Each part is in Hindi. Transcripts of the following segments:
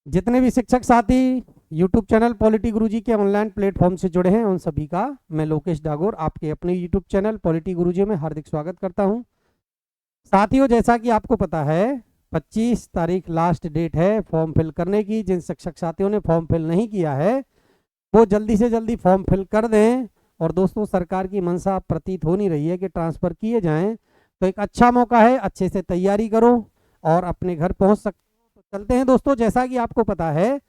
जितने भी शिक्षक साथी यूट्यूब चैनल पॉलिटी गुरुजी के ऑनलाइन प्लेटफॉर्म से जुड़े हैं उन सभी का मैं लोकेश डागोर आपके अपने यूट्यूब चैनल पॉलिटी गुरुजी में हार्दिक स्वागत करता हूं। साथियों, जैसा कि आपको पता है 25 तारीख लास्ट डेट है फॉर्म फिल करने की। जिन शिक्षक साथियों ने फॉर्म फिल नहीं किया है वो जल्दी से जल्दी फॉर्म फिल कर दें। और दोस्तों, सरकार की मंशा प्रतीत हो नहीं रही है कि ट्रांसफ़र किए जाएं, तो एक अच्छा मौका है, अच्छे से तैयारी करो और अपने घर पहुंच सकते हो। तो चलते हैं दोस्तों। जैसा कि आपको पता है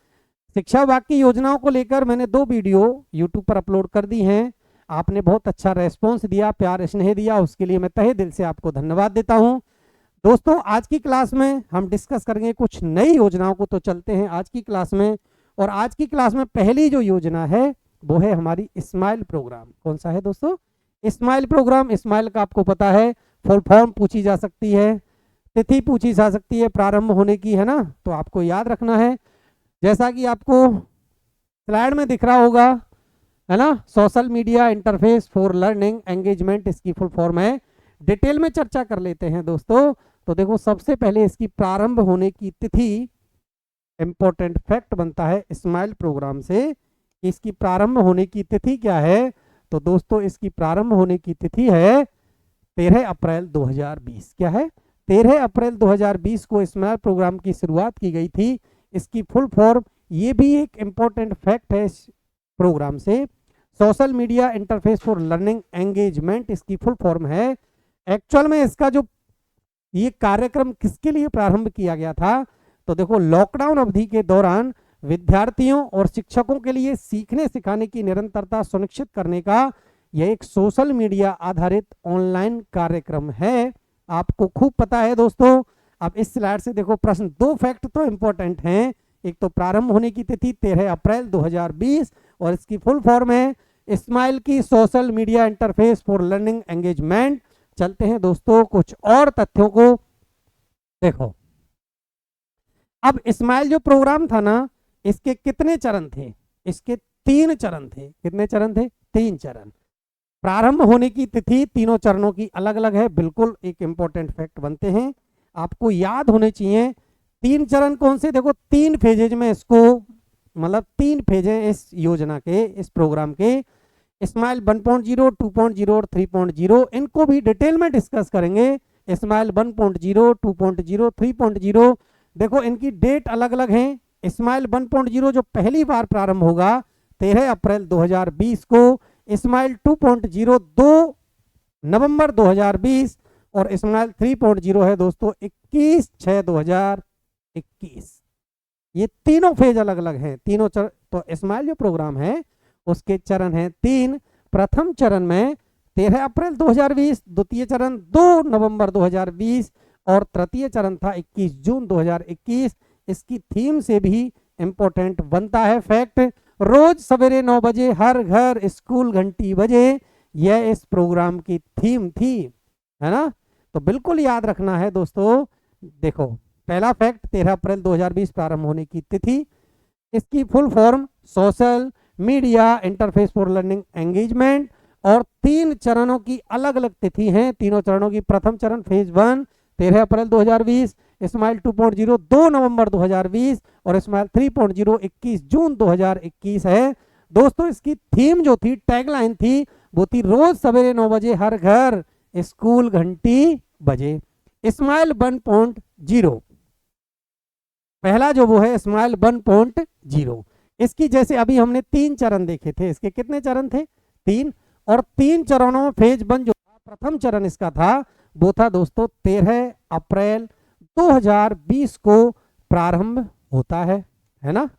शिक्षा विभाग की योजनाओं को लेकर मैंने 2 वीडियो यूट्यूब पर अपलोड कर दी हैं। आपने बहुत अच्छा रेस्पॉन्स दिया, प्यार स्नेह दिया, उसके लिए मैं तहे दिल से आपको धन्यवाद देता हूं। दोस्तों, आज की क्लास में हम डिस्कस करेंगे कुछ नई योजनाओं को। तो चलते हैं आज की क्लास में। और आज की क्लास में पहली जो योजना है वो है हमारी स्माइल प्रोग्राम। कौन सा है दोस्तों? Smile programme. स्माइल का आपको पता है फुल फॉर्म पूछी जा सकती है, तिथि पूछी जा सकती है प्रारंभ होने की, है ना। तो आपको याद रखना है, जैसा कि आपको स्लाइड में दिख रहा होगा, है ना, social media interface for learning engagement इसकी फुल फॉर्म है। डिटेल में चर्चा कर लेते हैं दोस्तों। तो देखो, सबसे पहले इसकी प्रारंभ होने की तिथि, इंपॉर्टेंट फैक्ट बनता है स्माइल प्रोग्राम से। इसकी प्रारंभ होने की तिथि क्या है? तो दोस्तों, इसकी प्रारंभ होने की तिथि है 13 अप्रैल 2020। क्या है? 13 अप्रैल 2020 को स्माइल प्रोग्राम की शुरुआत की गई थी। इसकी फुल फॉर्म, ये भी एक इंपॉर्टेंट फैक्ट है इस प्रोग्राम से, social media interface for learning engagement इसकी फुल फॉर्म है। एक्चुअल में इसका जो ये कार्यक्रम किसके लिए प्रारंभ किया गया था? तो देखो, लॉकडाउन अवधि के दौरान विद्यार्थियों और शिक्षकों के लिए सीखने सिखाने की निरंतरता सुनिश्चित करने का यह एक सोशल मीडिया आधारित ऑनलाइन कार्यक्रम है। आपको खूब पता है दोस्तों। अब इस स्लाइड से देखो, प्रश्न 2 फैक्ट तो इंपॉर्टेंट हैं। एक तो प्रारंभ होने की तिथि 13 अप्रैल 2020 और इसकी फुल फॉर्म है स्माइल की social media interface for learning engagement. चलते हैं दोस्तों कुछ और तथ्यों को देखो। अब स्माइल जो प्रोग्राम था ना, इसके कितने चरण थे? इसके 3 चरण थे। कितने चरण थे? 3 चरण। प्रारंभ होने की तिथि तीनों चरणों की अलग अलग है। बिल्कुल एक इंपॉर्टेंट फैक्ट बनते हैं, आपको याद होने चाहिए। 3 चरण कौन से? देखो, 3 फेजेज में इसको, मतलब 3 फेज है इस योजना के, इस प्रोग्राम के। स्माइल 1.0, 2.0 और 3.0। इनको भी डिटेल में डिस्कस करेंगे। स्माइल 1.0, 2.0, 3.0। देखो, इनकी डेट अलग अलग है। स्माइल 1.0 जो पहली बार प्रारंभ होगा 13 अप्रैल 2020 को। स्माइल 2.0 2 नवंबर 2020 और स्माइल 3.0 है दोस्तों 21/6/2021। ये तीनों फेज अलग अलग हैं, तीनों चरण। तो स्माइल जो प्रोग्राम है उसके चरण हैं 3। प्रथम चरण में 13 अप्रैल 2020, द्वितीय चरण 2 नवंबर 2020 और तृतीय चरण था 21 जून 2021। इसकी थीम से भी इंपॉर्टेंट बनता है फैक्ट, रोज सवेरे 9 बजे हर घर स्कूल घंटी बजे। यह इस प्रोग्राम की थीम थी, है ना। तो बिल्कुल याद रखना है दोस्तों। देखो, पहला फैक्ट 13 अप्रैल 2020 प्रारंभ होने की तिथि। इसकी full form social media interface for learning engagement. और 3 चरणों की अलग अलग तिथि हैं। तीनों चरणों की, प्रथम चरण फेज 1 13 अप्रैल 2020, स्माइल 2.0 2 नवंबर 2020 और स्माइल 3.0 21 जून 2021 है। दोस्तों, इसकी थीम जो थी, टैगलाइन थी, वो थी रोज सवेरे 9 बजे हर घर स्कूल घंटी बजे। स्माइल 1.0 पहला जो वो है स्माइल 1.0। इसकी जैसे अभी हमने 3 चरण देखे थे, इसके कितने चरण थे? 3। और 3 चरणों में फेज 1 जो था, प्रथम चरण इसका था, वो था दोस्तों 13 अप्रैल 2020 को प्रारंभ होता है ना।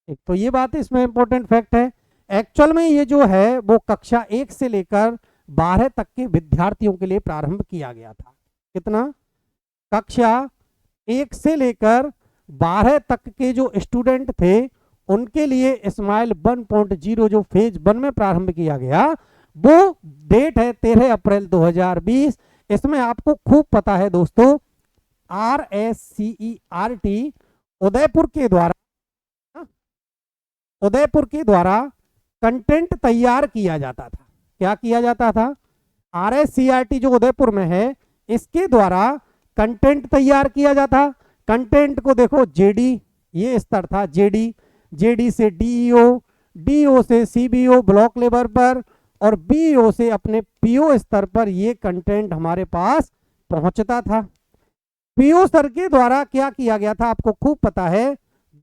एक तो ये बात इसमें इंपॉर्टेंट फैक्ट है। एक्चुअल में ये जो है वो कक्षा 1 से लेकर 12 तक के विद्यार्थियों के लिए प्रारंभ किया गया था। कितना? कक्षा 1 से लेकर 12 तक के जो स्टूडेंट थे उनके लिए स्माइल 1.0 जो फेज 1 में प्रारंभ किया गया, वो डेट है 13 अप्रैल 2020। इसमें आपको खूब पता है दोस्तों, RSCERT उदयपुर के द्वारा कंटेंट तैयार किया जाता था। क्या किया जाता था? RSCERT जो उदयपुर में है, इसके द्वारा कंटेंट तैयार किया जाता। कंटेंट को देखो, जेडी ये स्तर था जेडी, जेडी से डीईओ, डीओ से सीबीओ ब्लॉक लेवल पर, और बीओ से अपने पीओ स्तर पर ये कंटेंट हमारे पास पहुंचता था। पीओ सर के द्वारा क्या किया गया था आपको खूब पता है,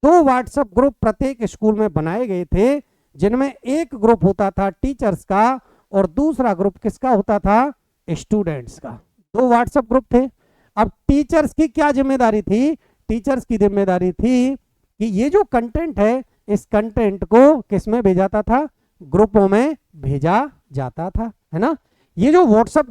2 व्हाट्सएप ग्रुप प्रत्येक स्कूल में बनाए गए थे, जिनमें एक ग्रुप होता था टीचर्स का और दूसरा ग्रुप किसका होता था, स्टूडेंट्स का। 2 व्हाट्सएप ग्रुप थे। अब टीचर्स की क्या जिम्मेदारी थी, टीचर्स की जिम्मेदारी थी कि ये जो कंटेंट है इस कंटेंट को किस में भेजा जाता था, ग्रुपों में भेजा जाता था, है ना। ये जो व्हाट्सएप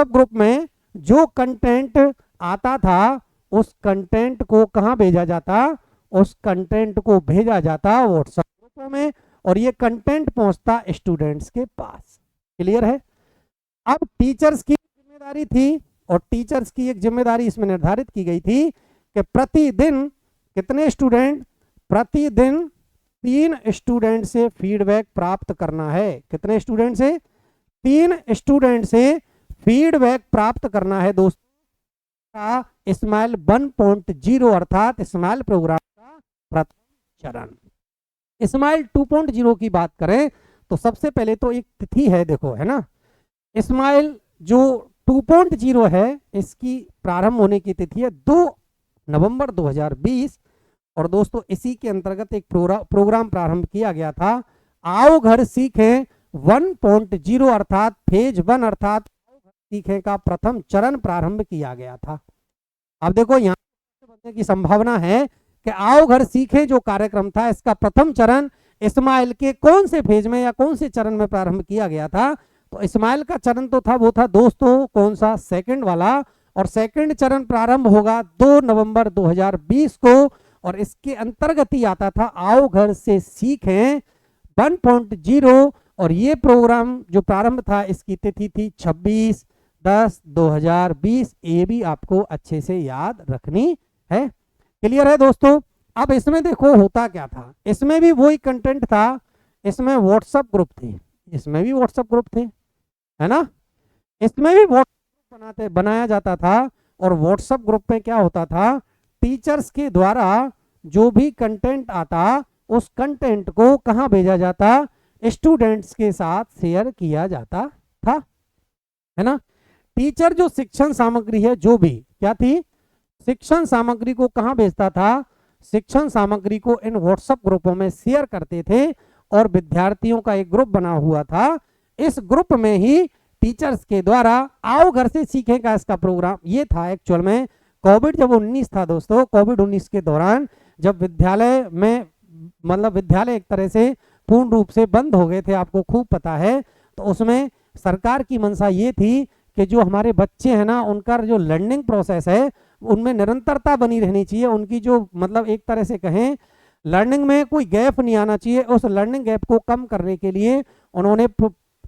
ग्रुप में जो कंटेंट आता था उस कंटेंट को कहां भेजा जाता, उस कंटेंट को भेजा जाता व्हाट्सएप ग्रुपों में, और ये कंटेंट पहुंचता स्टूडेंट्स के पास। क्लियर है। अब टीचर्स की जिम्मेदारी थी, और टीचर्स की एक जिम्मेदारी इसमें निर्धारित की गई थी कि प्रतिदिन कितने स्टूडेंट, प्रतिदिन 3 स्टूडेंट से फीडबैक प्राप्त करना है। कितने स्टूडेंट से, 3 स्टूडेंट से फीडबैक प्राप्त करना है दोस्तों का स्माइल 1.0 अर्थात स्माइल प्रोग्राम का प्रथम चरण। स्माइल 2.0 की बात करें तो सबसे पहले तो एक तिथि है, देखो, है ना। स्माइल जो 2.0 है इसकी प्रारंभ होने की तिथि है 2 नवंबर 2020, और दोस्तों इसी के अंतर्गत एक प्रोग्राम प्रारंभ किया गया था, आओ घर सीखें 1.0 अर्थात फेज 1 अर्थात आओ घर सीखें का प्रथम चरण प्रारंभ किया गया था। अब देखो यहाँ बनने की संभावना है कि आओ घर सीखें जो कार्यक्रम था इसका प्रथम चरण स्माइल के कौन से फेज में या कौन से चरण में प्रारंभ किया गया था। तो स्माइल का चरण तो था, वो था दोस्तों कौन सा, सेकंड वाला, और सेकंड चरण प्रारंभ होगा 2 नवंबर 2020 को, और इसके अंतर्गत ही आता था आओ घर से सीखें 1.0, और ये प्रोग्राम जो प्रारंभ था इसकी तिथि थी 26/10/2020। ये भी आपको अच्छे से याद रखनी है। क्लियर है दोस्तों। अब इसमें देखो होता क्या था, इसमें भी वही कंटेंट था, इसमें व्हाट्सएप ग्रुप थे, इसमें भी व्हाट्सएप ग्रुप थे, है ना। इसमें भी व्हाट्सएप बनाया जाता था, और व्हाट्सएप ग्रुप में क्या होता था, टीचर्स के द्वारा जो भी कंटेंट आता उस कंटेंट को कहां भेजा जाता, स्टूडेंट्स के साथ शेयर किया जाता था, है ना। टीचर जो शिक्षण सामग्री है जो भी क्या थी, शिक्षण सामग्री को कहां भेजता था, शिक्षण सामग्री को इन व्हाट्सएप ग्रुपों में शेयर करते थे, और विद्यार्थियों का एक ग्रुप बना हुआ था। इस ग्रुप में ही टीचर्स के द्वारा आओ घर से सीखें का इसका प्रोग्राम ये था। एक्चुअल में कोविड जब 19 था दोस्तों, कोविड 19 के दौरान जब विद्यालय में मतलब विद्यालय एक तरह से पूर्ण रूप से बंद हो गए थे, आपको खूब पता है, तो उसमें सरकार की मंशा ये थी कि जो हमारे बच्चे हैं ना उनका जो लर्निंग प्रोसेस है उनमें निरंतरता बनी रहनी चाहिए, उनकी जो मतलब एक तरह से कहें लर्निंग में कोई गैप नहीं आना चाहिए। उस लर्निंग गैप को कम करने के लिए उन्होंने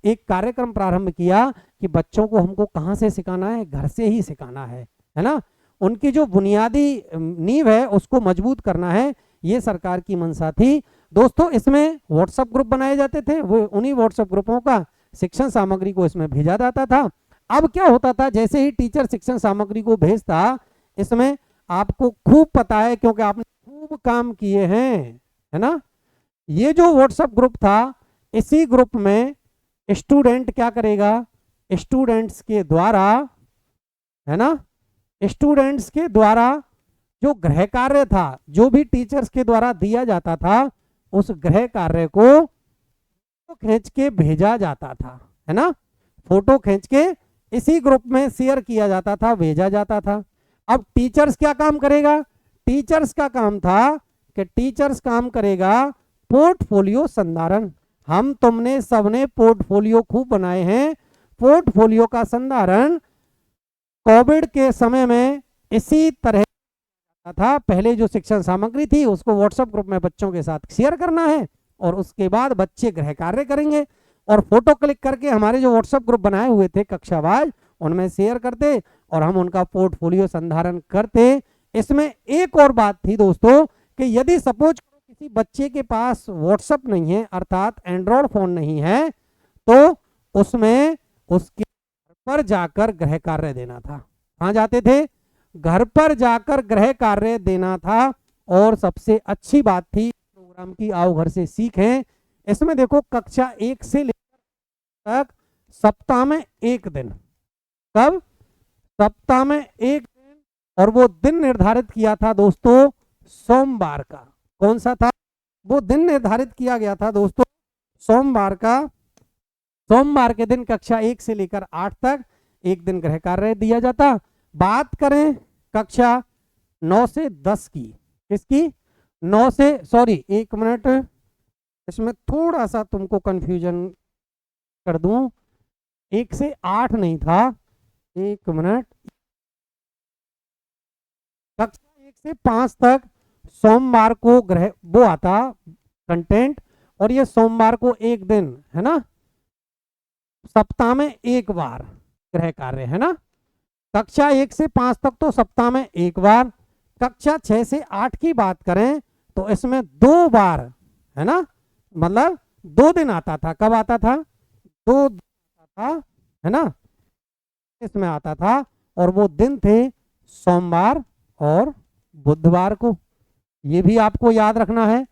एक कार्यक्रम प्रारंभ किया कि बच्चों को हमको कहाँ से सिखाना है, घर से ही सिखाना है ना। उनकी जो बुनियादी नींव है उसको मजबूत करना है, ये सरकार की मंशा थी दोस्तों। इसमें व्हाट्सएप ग्रुप बनाए जाते थे, वो उन्हीं व्हाट्सएप ग्रुपों का शिक्षण सामग्री को इसमें भेजा जाता था। अब क्या होता था, जैसे ही टीचर शिक्षण सामग्री को भेजता, इसमें आपको खूब पता है क्योंकि आपने खूब काम किए हैं, है ना। ये जो व्हाट्सएप ग्रुप था, इसी ग्रुप में स्टूडेंट क्या करेगा, स्टूडेंट्स के द्वारा, है ना, स्टूडेंट्स के द्वारा जो गृह कार्य था, जो भी टीचर्स के द्वारा दिया जाता था, उस गृह कार्य को खींच के भेजा जाता था, है ना। फोटो खींच के इसी ग्रुप में शेयर किया जाता था, भेजा जाता था। अब टीचर्स क्या काम करेगा, टीचर्स का काम था कि टीचर्स काम करेगा पोर्टफोलियो संधारण। हम तुमने सबने पोर्टफोलियो खूब बनाए हैं, पोर्टफोलियो का संधारण कोविड के समय में इसी तरह था। पहले जो शिक्षण सामग्री थी उसको व्हाट्सएप ग्रुप में बच्चों के साथ शेयर करना है, और उसके बाद बच्चे गृह कार्य करेंगे और फोटो क्लिक करके हमारे जो व्हाट्सएप ग्रुप बनाए हुए थे कक्षावार उनमें शेयर करते, और हम उनका पोर्टफोलियो संधारण करते। इसमें एक और बात थी दोस्तों कि यदि सपोज किसी बच्चे के पास व्हाट्सएप नहीं है अर्थात एंड्रॉयड फोन नहीं है, तो उसमें उसके घर पर जाकर गृह कार्य देना था। कहाँ जाते थे, घर पर जाकर गृह कार्य देना था। और सबसे अच्छी बात थी प्रोग्राम की, आओ घर से सीखें, इसमें देखो कक्षा 1 से लेकर तक सप्ताह में एक दिन, कब, सप्ताह में एक दिन, और वो दिन निर्धारित किया था दोस्तों सोमवार का। कौन सा था वो दिन निर्धारित किया गया था दोस्तों, सोमवार का। सोमवार के दिन कक्षा 1 से लेकर 8 तक एक दिन गृह कार्य दिया जाता। बात करें कक्षा 9 से 10 की, किसकी, 9 से, सॉरी एक मिनट, इसमें थोड़ा सा तुमको कंफ्यूजन कर दूं, 1 से 8 नहीं था, एक मिनट, कक्षा 1 से 5 तक सोमवार को ग्रह वो आता कंटेंट, और ये सोमवार को एक दिन है ना, सप्ताह में एक बार गृह कार्य है ना। कक्षा 1 से 5 तक तो सप्ताह में एक बार। कक्षा 6 से 8 की बात करें तो इसमें 2 बार है ना, मतलब 2 दिन आता था। कब आता था, 2 दिन आता था है ना, इसमें आता था, और वो दिन थे सोमवार और बुधवार को। ये भी आपको याद रखना है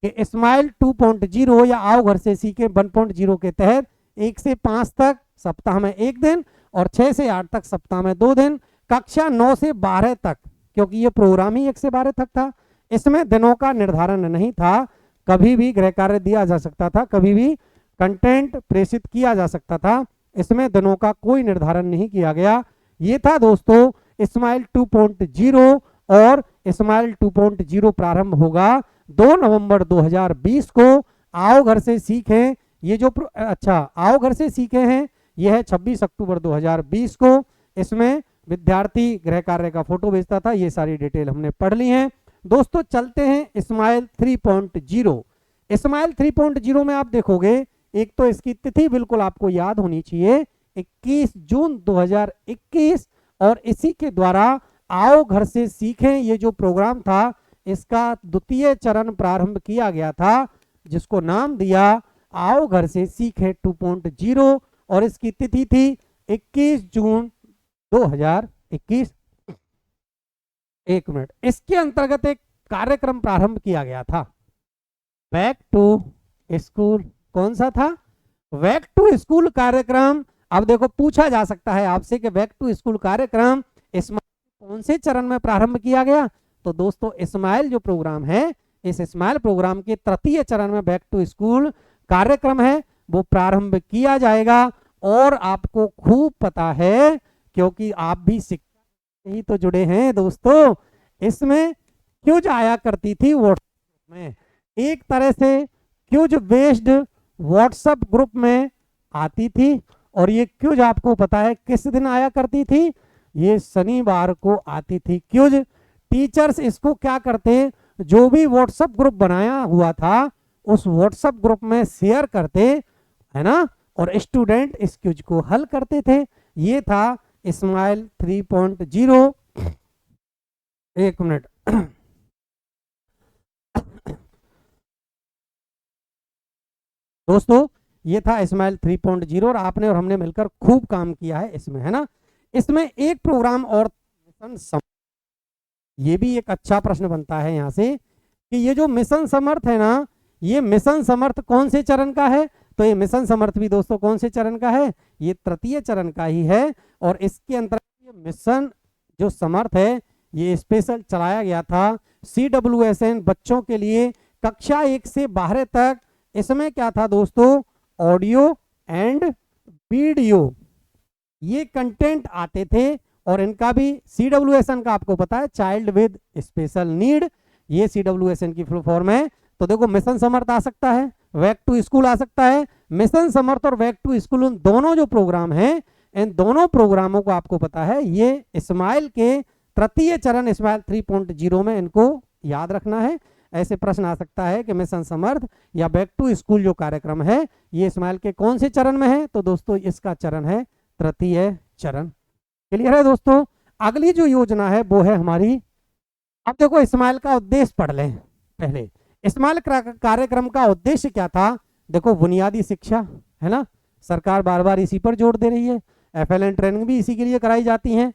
कि स्माइल 2.0 या आओ घर से सीखे 1.0 के तहत 1 से 5 तक सप्ताह में एक दिन और 6 से 8 तक सप्ताह में 2 दिन। कक्षा 9 से 12 तक, क्योंकि ये प्रोग्राम ही 1 से 12 तक था, इसमें दिनों का निर्धारण नहीं था, कभी भी गृह कार्य दिया जा सकता था, कभी भी कंटेंट प्रेषित किया जा सकता था, इसमें दिनों का कोई निर्धारण नहीं किया गया। ये था दोस्तों स्माइल 2.0, और स्माइल 2.0 प्रारंभ होगा 2 नवंबर 2020 को। आओ घर से सीखें, ये जो अच्छा आओ घर से सीखे हैं, यह है 26 अक्टूबर 2020 को। इसमें विद्यार्थी गृह कार्य का फोटो भेजता था, ये सारी डिटेल हमने पढ़ ली है दोस्तों। चलते हैं स्माइल 3.0। स्माइल 3.0 में आप देखोगे, एक तो इसकी तिथि बिल्कुल आपको याद होनी चाहिए, 21 जून 2021, और इसी के द्वारा आओ घर से सीखें ये जो प्रोग्राम था, इसका द्वितीय चरण प्रारंभ किया गया था, जिसको नाम दिया आओ घर से सीखे 2.0, और इसकी तिथि थी 21 जून 2021। एक मिनट, इसके अंतर्गत एक कार्यक्रम प्रारंभ किया गया था, बैक टू स्कूल। कौन सा था, बैक टू स्कूल कार्यक्रम। अब देखो पूछा जा सकता है आपसे कि बैक टू स्कूल कार्यक्रम कौन से चरण में प्रारंभ किया गया, तो दोस्तों स्माइल जो प्रोग्राम है, इस स्माइल प्रोग्राम के तृतीय चरण में बैक टू स्कूल कार्यक्रम है वो प्रारंभ किया जाएगा। और आपको खूब पता है, क्योंकि आप भी शिक्षा ही तो जुड़े हैं दोस्तों, इसमें क्यूज आया करती थी व्हाट्सएप में, एक तरह से क्यूज बेस्ड व्हाट्सएप ग्रुप में आती थी। और ये क्यूज आपको पता है किस दिन आया करती थी, ये शनिवार को आती थी क्यूज। टीचर्स इसको क्या करते, जो भी व्हाट्सएप ग्रुप बनाया हुआ था उस व्हाट्सएप ग्रुप में शेयर करते है ना, और स्टूडेंट इस क्यूज को हल करते थे। ये था स्माइल 3.0। एक मिनट दोस्तों, ये था स्माइल 3.0, और आपने और हमने मिलकर खूब काम किया है इसमें, है ना। इसमें एक प्रोग्राम और, ये भी एक अच्छा प्रश्न बनता है यहाँ से कि ये जो मिशन समर्थ है ना, ये मिशन समर्थ कौन से चरण का है, तो ये मिशन समर्थ भी दोस्तों कौन से चरण का है, ये तृतीय चरण का ही है। और इसके अंतर्गत ये मिशन जो समर्थ है, ये स्पेशल चलाया गया था CWSN बच्चों के लिए, कक्षा 1 से 12 तक। इसमें क्या था दोस्तों, ऑडियो एंड वीडियो ये कंटेंट आते थे, और इनका भी CWSN का आपको पता है चाइल्ड विद स्पेशल नीड, ये CWSN की फुल फॉर्म है। तो देखो मिशन समर्थ आ सकता है, बैक टू स्कूल आ सकता है। मिशन समर्थ और बैक टू स्कूल उन दोनों जो प्रोग्राम हैं, इन दोनों प्रोग्रामों को आपको पता है ये स्माइल के तृतीय चरण स्माइल 3.0 में इनको याद रखना है। ऐसे प्रश्न आ सकता है कि मिशन समर्थ या बैक टू स्कूल जो कार्यक्रम है ये स्माइल के कौन से चरण में है, तो दोस्तों इसका चरण है तृतीय चरण। क्लियर है दोस्तों। अगली जो योजना है वो है हमारी, अब देखो स्माइल का उद्देश्य पढ़ लें पहले। स्माइल कार्यक्रम का उद्देश्य क्या था, देखो बुनियादी शिक्षा है ना, सरकार बार बार इसी पर जोर दे रही है, FLN ट्रेनिंग भी इसी के लिए कराई जाती है।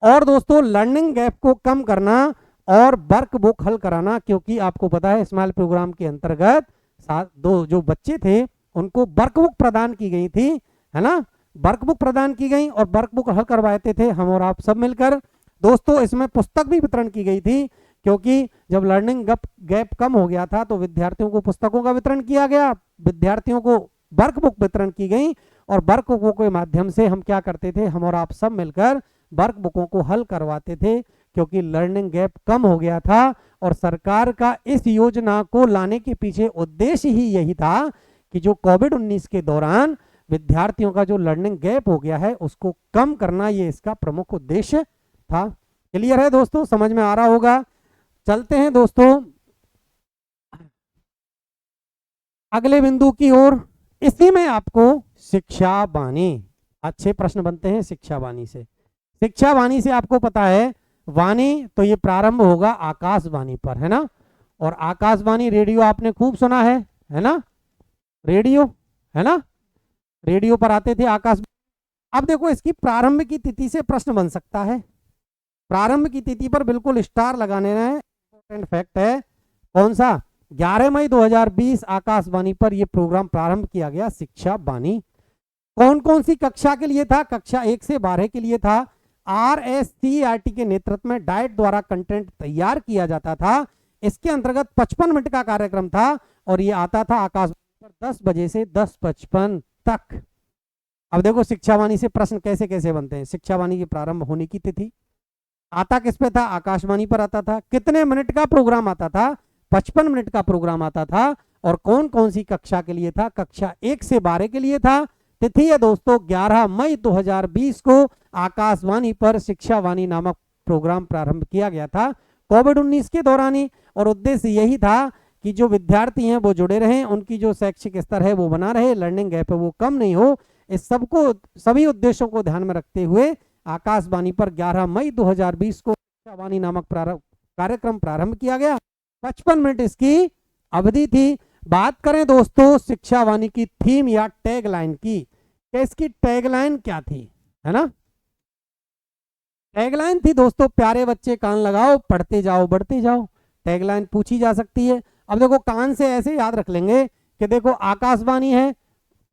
और दोस्तों लर्निंग गैप को कम करना और वर्कबुक हल कराना, क्योंकि आपको पता है स्माइल प्रोग्राम के अंतर्गत दो जो बच्चे थे उनको वर्कबुक प्रदान की गई थी, है ना, वर्कबुक प्रदान की गई और वर्कबुक हल करवाते थे हम और आप सब मिलकर। दोस्तों इसमें पुस्तक भी वितरण की गई थी, क्योंकि जब लर्निंग गैप कम हो गया था तो विद्यार्थियों को पुस्तकों का वितरण किया गया, विद्यार्थियों को वर्कबुक वितरण की गई और वर्कबुकों के माध्यम से हम क्या करते थे, हम और आप सब मिलकर वर्कबुकों को हल करवाते थे, क्योंकि लर्निंग गैप कम हो गया था। और सरकार का इस योजना को लाने के पीछे उद्देश्य ही यही था कि जो कोविड-19 के दौरान विद्यार्थियों का जो लर्निंग गैप हो गया है उसको कम करना, ये इसका प्रमुख उद्देश्य था। क्लियर है दोस्तों, समझ में आ रहा होगा। चलते हैं दोस्तों अगले बिंदु की ओर। इसी में आपको शिक्षा वाणी, अच्छे प्रश्न बनते हैं शिक्षा वाणी से। शिक्षा वाणी से आपको पता है वाणी तो ये प्रारंभ होगा आकाशवाणी पर, है ना, और आकाशवाणी रेडियो आपने खूब सुना है ना, रेडियो, है ना, रेडियो पर आते थे आकाश। अब देखो इसकी प्रारंभ की तिथि से प्रश्न बन सकता है, प्रारंभ की तिथि पर बिल्कुल स्टार लगाने हैं, इंपॉर्टेंट फैक्ट है। कौन सा? 11 मई 2020 आकाशवाणी पर यह प्रोग्राम प्रारंभ किया गया शिक्षा वाणी। कौन कौन सी कक्षा के लिए था? कक्षा 1 से 12 के लिए था। RSCERT के नेतृत्व में डाइट द्वारा कंटेंट तैयार किया जाता था। इसके अंतर्गत 55 मिनट का कार्यक्रम था और ये आता था आकाशवाणी पर 10 बजे से 10:55 तक। अब देखो शिक्षावाणी से प्रश्न कैसे कैसे बनते हैं। शिक्षावाणी की प्रारंभ होने की तिथि, आता किस पे था? आकाशवाणी पर आता था। कितने मिनट का प्रोग्राम आता था? 55 मिनट का प्रोग्राम आता था। और कौन कौन सी कक्षा के लिए था? कक्षा 1 से 12 के लिए था। तिथि है दोस्तों 11 मई 2020 को आकाशवाणी पर शिक्षावाणी नामक प्रोग्राम प्रारंभ किया गया था कोविड-19 के दौरान ही। और उद्देश्य यही था कि जो विद्यार्थी हैं वो जुड़े रहें, उनकी जो शैक्षिक स्तर है वो बना रहे, लर्निंग गैप है वो कम नहीं हो। इस सबको, सभी उद्देश्यों को ध्यान में रखते हुए आकाशवाणी पर 11 मई 2020 को शिक्षावाणी नामक कार्यक्रम प्रारंभ किया गया। 55 मिनट इसकी अवधि थी। बात करें दोस्तों शिक्षावाणी की थीम या टैगलाइन की, कि इसकी टैगलाइन क्या थी, है ना। टैगलाइन थी दोस्तों प्यारे बच्चे कान लगाओ, पढ़ते जाओ बढ़ते जाओ। टैगलाइन पूछी जा सकती है। अब देखो कान से ऐसे याद रख लेंगे कि देखो आकाशवाणी है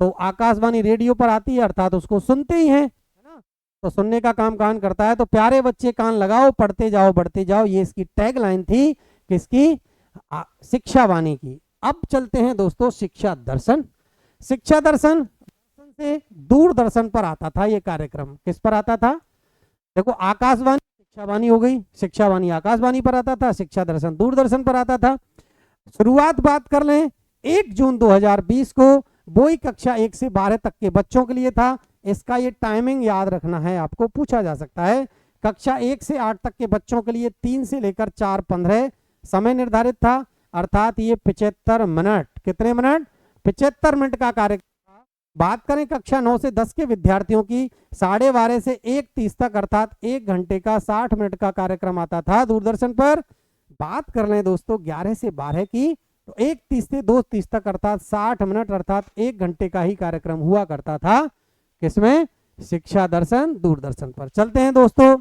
तो आकाशवाणी रेडियो पर आती है, अर्थात उसको सुनते ही हैं, है ना, तो सुनने का काम कान करता है। तो प्यारे बच्चे कान लगाओ, पढ़ते जाओ बढ़ते जाओ, ये इसकी टैगलाइन थी किसकी? शिक्षावाणी की। अब चलते हैं दोस्तों शिक्षा दर्शन। शिक्षा दर्शन से दूरदर्शन पर आता था ये कार्यक्रम। किस पर आता था? देखो आकाशवाणी शिक्षावाणी हो गई, शिक्षावाणी आकाशवाणी पर आता था, शिक्षा दर्शन दूरदर्शन पर आता था। शुरुआत बात कर लें 1 जून 2020 को, वो ही कक्षा 1 से 12 तक के बच्चों के लिए था। इसका ये टाइमिंग याद रखना है, आपको पूछा जा सकता है। कक्षा 1 से 8 तक के बच्चों के लिए 3 से लेकर 4:15 समय निर्धारित था, अर्थात ये 75 मिनट, कितने मिनट? 75 मिनट का कार्यक्रम। बात करें कक्षा 9 से 10 के विद्यार्थियों की, 12:30 से 1:30 तक, अर्थात 1 घंटे का 60 मिनट का कार्यक्रम आता था दूरदर्शन पर। बात कर लें दोस्तों 11 से 12 की, तो 1:30 से 2:30 तक, अर्थात 60 मिनट, अर्थात 1 घंटे का ही कार्यक्रम हुआ करता था। किसमें? शिक्षा दर्शन दूरदर्शन पर। चलते हैं दोस्तों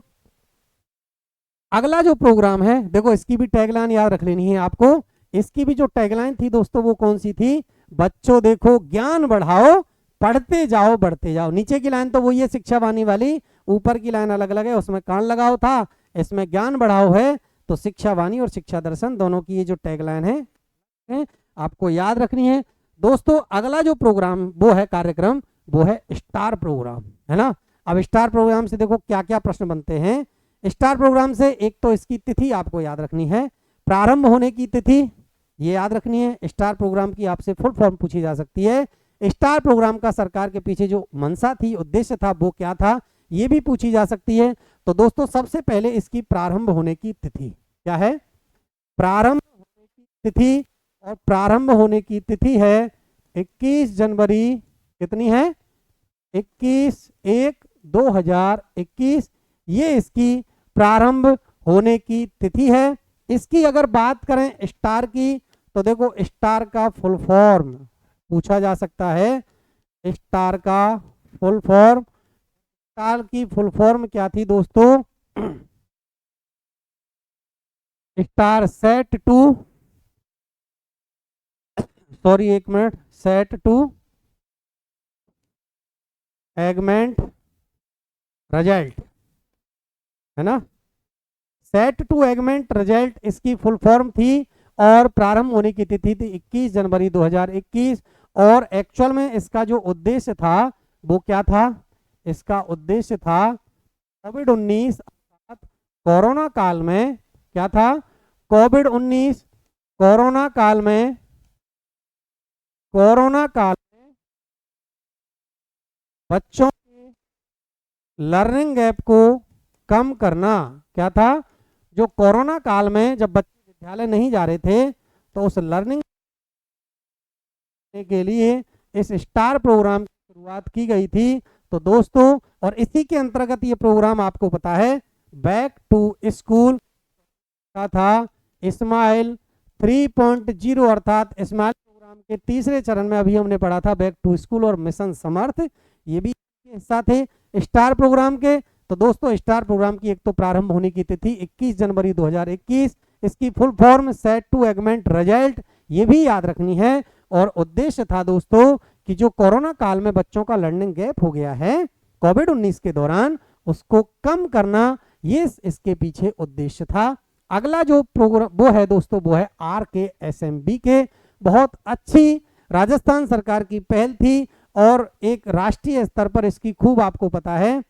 अगला जो प्रोग्राम है, देखो इसकी भी टैगलाइन याद रख लेनी है आपको। इसकी भी जो टैगलाइन थी दोस्तों वो कौन सी थी? बच्चों देखो ज्ञान बढ़ाओ, पढ़ते जाओ बढ़ते जाओ। नीचे की लाइन तो वही है शिक्षावाणी वाली, ऊपर की लाइन अलग अलग है, उसमें कान लगाओ था, इसमें ज्ञान बढ़ाओ है। तो शिक्षावाणी और शिक्षा दर्शन दोनों की ये जो टैगलाइन है आपको याद रखनी है। दोस्तों अगला जो प्रोग्राम वो है कार्यक्रम, वो है स्टार प्रोग्राम, है ना। अब स्टार प्रोग्राम से देखो क्या क्या प्रश्न बनते हैं। स्टार प्रोग्राम से एक तो इसकी तिथि आपको याद रखनी है, प्रारंभ होने की तिथि ये याद रखनी है। स्टार प्रोग्राम की आपसे फुल फॉर्म पूछी जा सकती है। स्टार प्रोग्राम का सरकार के पीछे जो मंशा थी, उद्देश्य था, वो क्या था, ये भी पूछी जा सकती है। तो दोस्तों सबसे पहले इसकी प्रारंभ होने की तिथि क्या है? प्रारंभ होने की तिथि, और प्रारंभ होने की तिथि है 21 जनवरी, कितनी है? 21/1/2021, ये इसकी प्रारंभ होने की तिथि है। इसकी अगर बात करें स्टार की, तो देखो स्टार का फुल फॉर्म पूछा जा सकता है। स्टार का फुल फॉर्म, स्टार की फुल फॉर्म क्या थी दोस्तों? स्टार सेट टू, सॉरी एक minute, set to augment result, है ना। सेट टू एगमेंट रिजल्ट इसकी फुल फॉर्म थी और प्रारंभ होने की तिथि थी 21 जनवरी 2021। और एक्चुअल में इसका जो उद्देश्य था वो क्या था, इसका उद्देश्य था कोविड-19 कोरोना काल में, क्या था, कोविड-19 कोरोना काल में, कोरोना काल में बच्चों के लर्निंग गैप को कम करना। क्या था, जो कोरोना काल में जब बच्चे विद्यालय नहीं जा रहे थे तो उस लर्निंग के लिए इस स्टार प्रोग्राम की शुरुआत की गई थी। तो दोस्तों, और इसी के अंतर्गत ये प्रोग्राम आपको पता है बैक टू स्कूल का था स्माइल 3.0, अर्थात स्माइल प्रोग्राम के तीसरे चरण में अभी हमने पढ़ा था बैक टू स्कूल और मिशन समर्थ, ये भी हिस्सा थे स्टार प्रोग्राम के। तो दोस्तों, स्टार प्रोग्राम की एक तो प्रारंभ होने की तिथि 21 जनवरी 2021, इसकी full form set to augment result, ये भी याद रखनी है। और उद्देश्य था दोस्तों कि जो कोरोना काल में बच्चों का लर्निंग गैप हो गया है कोविड-19 के दौरान, उसको कम करना, ये इसके पीछे उद्देश्य था। अगला जो प्रोग्राम वो है दोस्तों, वो है RKSMB के, बहुत अच्छी राजस्थान सरकार की पहल थी और एक राष्ट्रीय स्तर पर इसकी खूब आपको पता है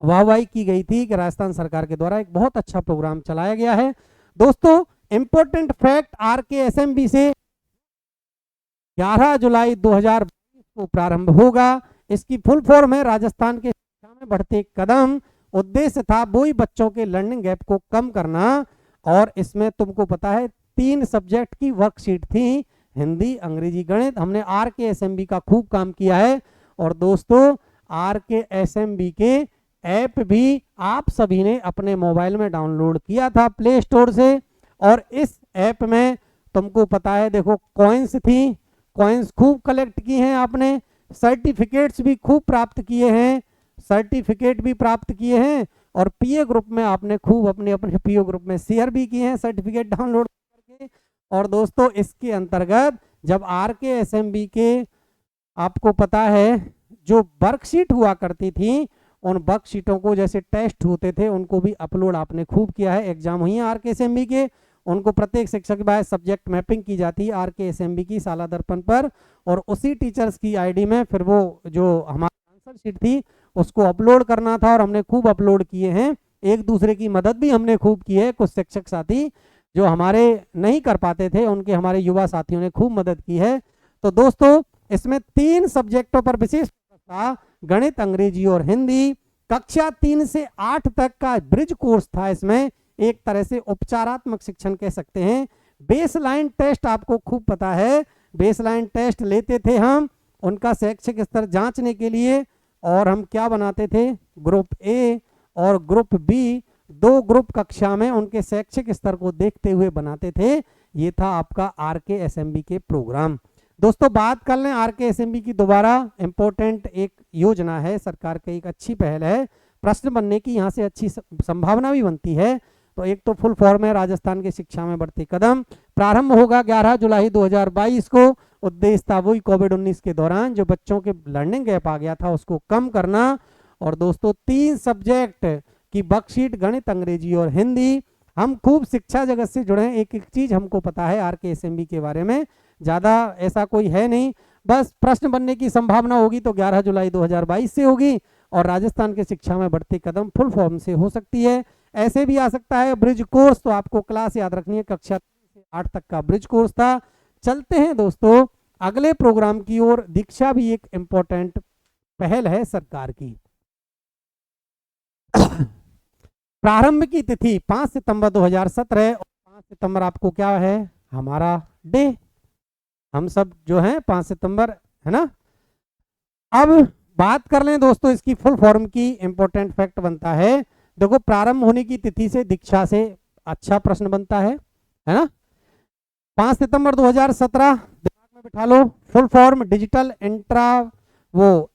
वाहवाही की गई थी कि राजस्थान सरकार के द्वारा एक बहुत अच्छा प्रोग्राम चलाया गया है। दोस्तों, इंपॉर्टेंट फैक्ट, RKSMB से 11 जुलाई 2022 को प्रारंभ होगा। इसकी फुल फॉर्म है राजस्थान के शिक्षा में बढ़ते कदम। उद्देश्य था वही बच्चों के लर्निंग गैप को कम करना और इसमें तुमको पता है 3 सब्जेक्ट की वर्कशीट थी, हिंदी, अंग्रेजी, गणित। हमने RKSMB का खूब काम किया है और दोस्तों RKSMB के ऐप भी आप सभी ने अपने मोबाइल में डाउनलोड किया था प्ले स्टोर से। और इस ऐप में तुमको पता है, देखो कॉइन्स थी, कॉइन्स खूब कलेक्ट की हैं आपने, सर्टिफिकेट्स भी खूब प्राप्त किए हैं, सर्टिफिकेट भी प्राप्त किए हैं और पीए ग्रुप में आपने खूब अपने अपने पीओ ग्रुप में शेयर भी किए हैं सर्टिफिकेट डाउनलोड करके। और दोस्तों, इसके अंतर्गत जब RKSMB के आपको पता है जो वर्कशीट हुआ करती थी, उन वर्कशीटों को जैसे टेस्ट होते थे उनको भी अपलोड आपने खूब किया है। एग्जाम हुई है RKSMB के, उनको प्रत्येक शिक्षक बाय सब्जेक्ट मैपिंग की जाती है RKSMB की साला दर्पण पर और उसी टीचर्स की आईडी में फिर वो जो हमारी आंसर शीट थी उसको अपलोड करना था और हमने खूब अपलोड किए हैं। एक दूसरे की मदद भी हमने खूब की है, कुछ शिक्षक साथी जो हमारे नहीं कर पाते थे उनके हमारे युवा साथियों ने खूब मदद की है। तो दोस्तों, इसमें 3 सब्जेक्टों पर विशेष था, गणित, अंग्रेजी और हिंदी। कक्षा 3 से 8 तक का ब्रिज कोर्स था, इसमें एक तरह से उपचारात्मक शिक्षण कह सकते हैं। बेसलाइन टेस्ट आपको खूब पता है, बेसलाइन टेस्ट लेते थे हम उनका शैक्षिक स्तर जांचने के लिए और हम क्या बनाते थे, ग्रुप ए और ग्रुप बी, 2 ग्रुप कक्षा में उनके शैक्षिक स्तर को देखते हुए बनाते थे। ये था आपका RKSMB के प्रोग्राम। दोस्तों, बात कर लें RKSMB की, दोबारा इंपॉर्टेंट एक योजना है सरकार की, एक अच्छी पहल है, प्रश्न बनने की यहाँ से अच्छी संभावना भी बनती है। तो एक तो फुल फॉर्म है राजस्थान की शिक्षा में बढ़ते कदम, प्रारंभ होगा 11 जुलाई 2022 को। उद्देश्य था वही कोविड-19 के दौरान जो बच्चों के लर्निंग गैप आ गया था उसको कम करना। और दोस्तों, 3 सब्जेक्ट की वर्कशीट, गणित, अंग्रेजी और हिंदी। हम खूब शिक्षा जगत से जुड़े हैं, एक एक चीज हमको पता है RKSMB के बारे में, ज्यादा ऐसा कोई है नहीं। बस प्रश्न बनने की संभावना होगी तो 11 जुलाई 2022 से होगी और राजस्थान के शिक्षा में बढ़ते कदम फुल फॉर्म से हो सकती है। ऐसे भी आ सकता है ब्रिज कोर्स, तो आपको क्लास याद रखनी है, कक्षा 3 से 8 तक का ब्रिज कोर्स था। चलते हैं दोस्तों अगले प्रोग्राम की ओर। दीक्षा भी एक इंपॉर्टेंट पहल है सरकार की। प्रारंभ की तिथि 5 सितंबर 2017 और 5 सितंबर आपको क्या है, हमारा डे, हम सब जो हैं 5 सितंबर, है ना। अब बात कर लें दोस्तों इसकी फुल फॉर्म की, इंपॉर्टेंट फैक्ट बनता है। देखो, प्रारंभ होने की तिथि से दीक्षा से अच्छा प्रश्न बनता है ना। 5 सितंबर 2017 दिमाग में बिठा लो। Full form digital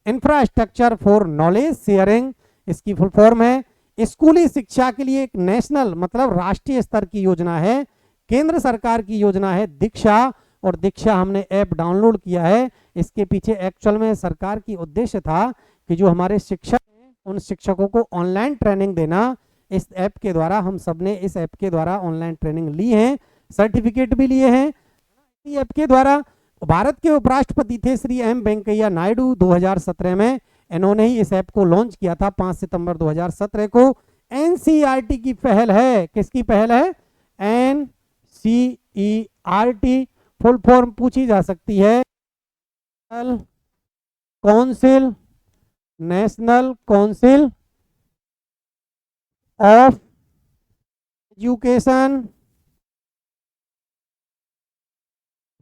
infrastructure for knowledge sharing, इसकी फुल फॉर्म है। स्कूली शिक्षा के लिए एक नेशनल मतलब राष्ट्रीय स्तर की योजना है, केंद्र सरकार की योजना है दीक्षा, और दीक्षा हमने ऐप डाउनलोड किया है। इसके पीछे एक्चुअल में सरकार की उद्देश्य था कि जो हमारे शिक्षक हैं उन शिक्षकों को ऑनलाइन ट्रेनिंग देना। इस ऐप के द्वारा हम सब ने इस ऐप के द्वारा ऑनलाइन ट्रेनिंग ली है, सर्टिफिकेट भी लिए हैं। इस ऐप के द्वारा भारत के उपराष्ट्रपति थे श्री एम वेंकैया नायडू, 2017 में इन्होंने ही इस ऐप को लॉन्च किया था 5 सितंबर 2017 को। एनसीईआरटी की पहल है, किसकी पहल है? एनसीईआरटी फुल फॉर्म पूछी जा सकती है, council, national council of education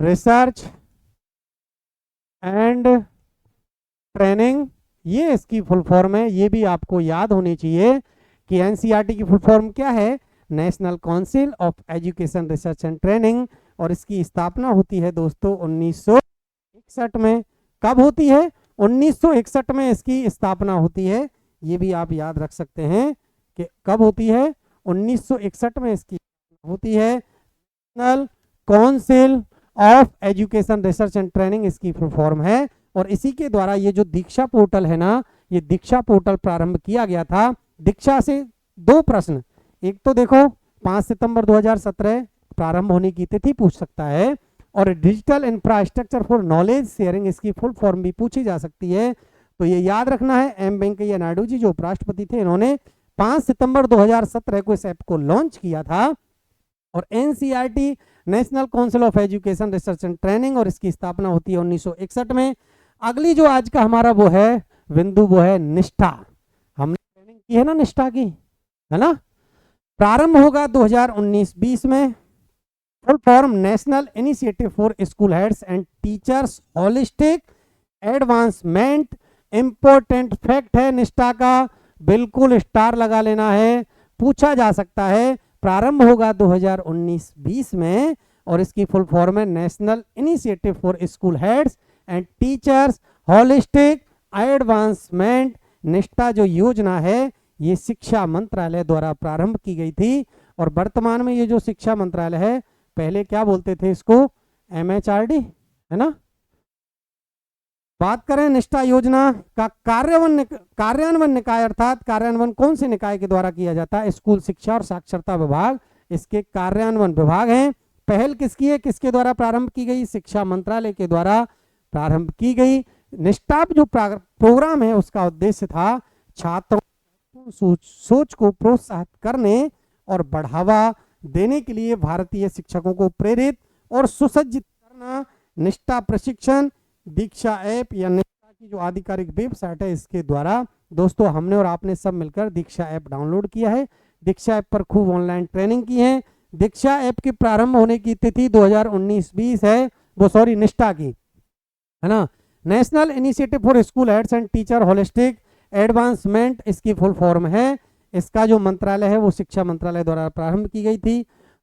research and training, ये इसकी फुल फॉर्म है। ये भी आपको याद होनी चाहिए कि एनसीईआरटी की फुल फॉर्म क्या है? National council of education research and training, और इसकी स्थापना होती है दोस्तों 1961 में। कब होती है? 1961 में इसकी स्थापना होती है। ये भी आप याद रख सकते हैं कि कब होती है, 1961 में इसकी होती है। National council of education research and training इसकी फुल फॉर्म है। और इसी के द्वारा ये जो दीक्षा पोर्टल है ना, ये दीक्षा पोर्टल प्रारंभ किया गया था। दीक्षा से दो प्रश्न, एक तो देखो 5 सितंबर 2017 प्रारंभ होने की तिथि पूछ सकता है, और digital infrastructure for knowledge sharing इसकी फुल फॉर्म भी पूछी जा सकती है। तो ये याद रखना है, एम वेंकैया नायडू जी जो उपराष्ट्रपति थे, इन्होंने 5 सितंबर 2017 को इस ऐप को लॉन्च किया था। और NCERT national council of education research and training, और इसकी स्थापना होती है 1961 में। अगली जो आज का हमारा वो है बिंदु, वो है निष्ठा। हमने ट्रेनिंग की है ना निष्ठा की, है ना? प्रारंभ होगा 2019-20 में। Full form national initiative for school heads and teachers holistic advancement. Important fact है निष्ठा का, बिल्कुल स्टार लगा लेना है, पूछा जा सकता है। प्रारंभ होगा 2019-20 में, और इसकी फुल फॉर्म है national initiative for school heads and teachers holistic advancement. निष्ठा जो योजना है ये शिक्षा मंत्रालय द्वारा प्रारंभ की गई थी, और वर्तमान में ये जो शिक्षा मंत्रालय है, पहले क्या बोलते थे इसको? एमएचआरडी, है ना? बात करें निष्ठा योजना का कार्यान्वयन निकाय, अर्थात कार्यान्वयन कौन से निकाय के द्वारा किया जाता है? स्कूल शिक्षा और साक्षरता विभाग इसके कार्यान्वयन विभाग हैं। पहल किसकी है, किसके द्वारा प्रारंभ की गई? शिक्षा मंत्रालय के द्वारा प्रारंभ की गई। निष्ठा जो प्रोग्राम है उसका उद्देश्य था छात्रों सोच को प्रोत्साहित करने और बढ़ावा देने के लिए भारतीय शिक्षकों को प्रेरित और सुसज्जित करना। निष्ठा प्रशिक्षण दीक्षा ऐप या निष्ठा की जो आधिकारिक वेबसाइट है इसके द्वारा दोस्तों हमने और आपने सब मिलकर दीक्षा ऐप डाउनलोड किया है। दीक्षा ऐप पर खूब ऑनलाइन ट्रेनिंग की है। दीक्षा ऐप की प्रारंभ होने की तिथि 2019-20 है, वो सॉरी निष्ठा की, है ना? National initiative for school heads and teacher holistic advancement इसकी फुल फॉर्म है। इसका जो मंत्रालय है वो शिक्षा मंत्रालय द्वारा प्रारंभ की गई थी।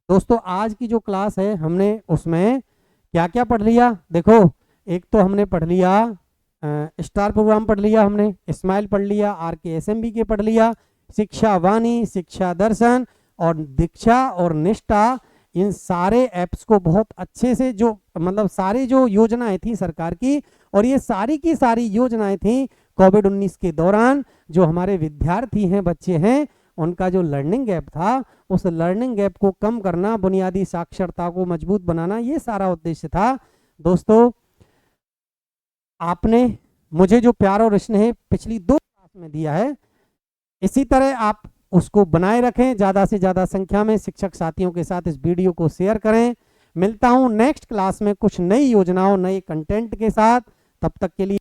दोस्तों आज की जो क्लास है हमने उसमें क्या क्या पढ़ लिया? देखो, एक तो हमने पढ़ लिया स्टार प्रोग्राम पढ़ लिया, हमने स्माइल पढ़ लिया, RKSMB के पढ़ लिया, शिक्षा वाणी, शिक्षा दर्शन और दीक्षा और निष्ठा। इन सारे ऐप्स को बहुत अच्छे से जो मतलब सारी जो योजनाएं थी सरकार की, और ये सारी की सारी योजनाएं थी कोविड-19 के दौरान। जो हमारे विद्यार्थी हैं, बच्चे हैं, उनका जो लर्निंग गैप था, उस लर्निंग गैप को कम करना, बुनियादी साक्षरता को मजबूत बनाना, ये सारा उद्देश्य था। दोस्तों आपने मुझे जो प्यार और स्नेह पिछली 2 क्लास में दिया है, इसी तरह आप उसको बनाए रखें। ज़्यादा से ज़्यादा संख्या में शिक्षक साथियों के साथ इस वीडियो को शेयर करें। मिलता हूं नेक्स्ट क्लास में कुछ नई योजनाओं, नए कंटेंट के साथ। तब तक के लिए